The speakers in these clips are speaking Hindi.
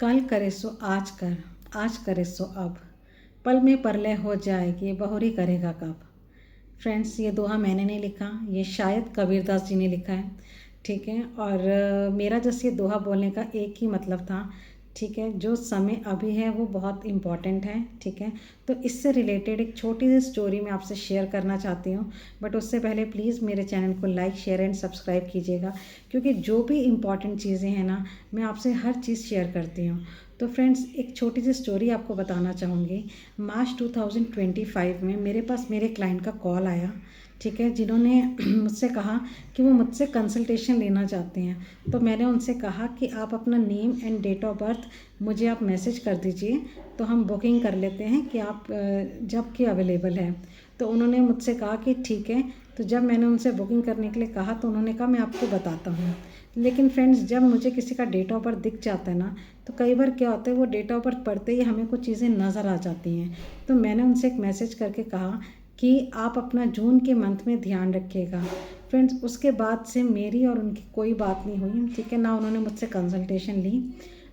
कल करे सो आज कर, आज करे सो अब, पल में परलय हो जाएगी, बहुरी करेगा कब। फ्रेंड्स, ये दोहा मैंने नहीं लिखा, ये शायद कबीरदास जी ने लिखा है। ठीक है, और मेरा जैसे ये दोहा बोलने का एक ही मतलब था। ठीक है, जो समय अभी है वो बहुत इम्पॉर्टेंट है। ठीक है, तो इससे रिलेटेड एक छोटी सी स्टोरी मैं आपसे शेयर करना चाहती हूँ। बट उससे पहले प्लीज़ मेरे चैनल को लाइक शेयर एंड सब्सक्राइब कीजिएगा, क्योंकि जो भी इम्पॉर्टेंट चीज़ें हैं ना, मैं आपसे हर चीज़ शेयर करती हूँ। तो फ्रेंड्स, एक छोटी सी स्टोरी आपको बताना चाहूँगी। मार्च 2025 में मेरे पास मेरे क्लाइंट का कॉल आया। ठीक है, जिन्होंने मुझसे कहा कि वो मुझसे कंसल्टेशन लेना चाहते हैं। तो मैंने उनसे कहा कि आप अपना name and date of birth मुझे आप मैसेज कर दीजिए, तो हम बुकिंग कर लेते हैं कि आप जब कि अवेलेबल है। तो उन्होंने मुझसे कहा कि ठीक है। तो जब मैंने उनसे बुकिंग करने के लिए कहा तो उन्होंने कहा मैं आपको बताता हूँ। लेकिन फ्रेंड्स, जब मुझे किसी का डेट ऑफ बर्थ दिख जाता है ना, तो कई बार क्या होता है, वो डेट ऑफ बर्थ पढ़ते ही हमें कुछ चीज़ें नज़र आ जाती हैं। तो मैंने उनसे एक मैसेज करके कहा कि आप अपना जून के मंथ में ध्यान रखिएगा। फ्रेंड्स, उसके बाद से मेरी और उनकी कोई बात नहीं हुई। ठीक है, ना उन्होंने मुझसे कंसल्टेशन ली।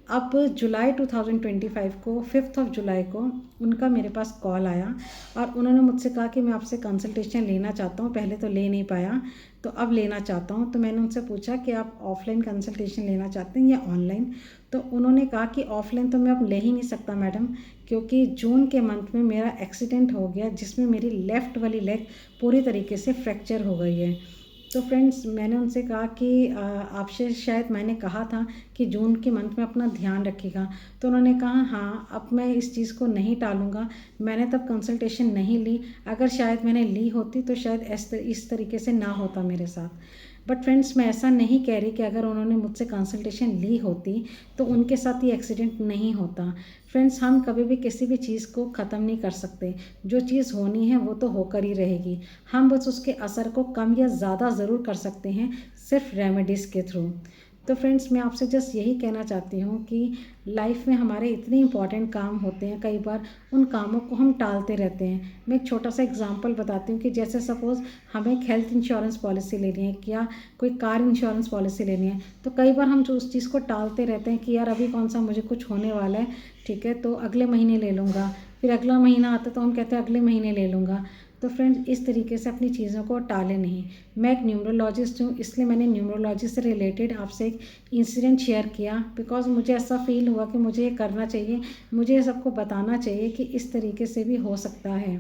अब जुलाई 2025 को 5 जुलाई को उनका मेरे पास कॉल आया और उन्होंने मुझसे कहा कि मैं आपसे कंसल्टेशन लेना चाहता हूँ। पहले तो ले नहीं पाया, तो अब लेना चाहता हूँ। तो मैंने उनसे पूछा कि आप ऑफ़लाइन कंसल्टेशन लेना चाहते हैं या ऑनलाइन। तो उन्होंने कहा कि ऑफ़लाइन तो मैं अब ले ही नहीं सकता मैडम, क्योंकि जून के मंथ में मेरा एक्सीडेंट हो गया, जिसमें मेरी लेफ़्ट वाली लेग पूरी तरीके से फ्रैक्चर हो गई है। तो फ्रेंड्स, मैंने उनसे कहा कि आपसे शायद मैंने कहा था कि जून के मंथ में अपना ध्यान रखिएगा। तो उन्होंने कहा हाँ, अब मैं इस चीज़ को नहीं टालूँगा। मैंने तब कंसल्टेशन नहीं ली, अगर शायद मैंने ली होती तो शायद इस तरीके से ना होता मेरे साथ। बट फ्रेंड्स, मैं ऐसा नहीं कह रही कि अगर उन्होंने मुझसे कंसल्टेशन ली होती तो उनके साथ ये एक्सीडेंट नहीं होता। फ्रेंड्स, हम कभी भी किसी भी चीज़ को ख़त्म नहीं कर सकते। जो चीज़ होनी है वो तो होकर ही रहेगी। हम बस उसके असर को कम या ज़्यादा ज़रूर कर सकते हैं, सिर्फ रेमेडीज़ के थ्रू। तो फ्रेंड्स, मैं आपसे जस्ट यही कहना चाहती हूँ कि लाइफ में हमारे इतने इंपॉर्टेंट काम होते हैं, कई बार उन कामों को हम टालते रहते हैं। मैं एक छोटा सा एग्जांपल बताती हूँ कि जैसे सपोज़ हमें एक हेल्थ इंश्योरेंस पॉलिसी लेनी है या कोई कार इंश्योरेंस पॉलिसी लेनी है, तो कई बार हम जो उस चीज़ को टालते रहते हैं कि यार अभी कौन सा मुझे कुछ होने वाला है, ठीक है, तो अगले महीने ले लूँगा। फिर अगला महीना आता तो हम कहते हैं अगले महीने ले लूँगा। तो फ्रेंड्स, इस तरीके से अपनी चीज़ों को टालें नहीं। मैं एक न्यूमरोलॉजिस्ट हूँ, इसलिए मैंने न्यूमरोलॉजी से रिलेटेड आपसे एक इंसिडेंट शेयर किया, बिकॉज मुझे ऐसा फील हुआ कि मुझे ये करना चाहिए, मुझे ये सबको बताना चाहिए कि इस तरीके से भी हो सकता है।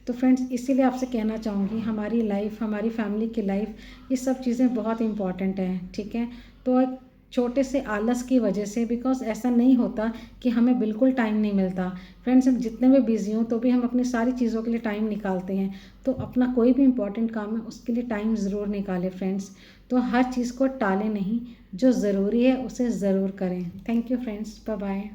तो फ्रेंड्स, इसीलिए आपसे कहना चाहूँगी, हमारी लाइफ, हमारी फैमिली की लाइफ, ये सब चीज़ें बहुत इंपॉर्टेंट हैं। ठीक है, तो एक छोटे से आलस की वजह से, बिकॉज ऐसा नहीं होता कि हमें बिल्कुल टाइम नहीं मिलता। फ्रेंड्स, हम जितने भी बिजी हों तो भी हम अपनी सारी चीज़ों के लिए टाइम निकालते हैं। तो अपना कोई भी इम्पोर्टेंट काम है उसके लिए टाइम ज़रूर निकालें फ्रेंड्स। तो हर चीज़ को टालें नहीं, जो ज़रूरी है उसे ज़रूर करें। Thank you friends, bye bye.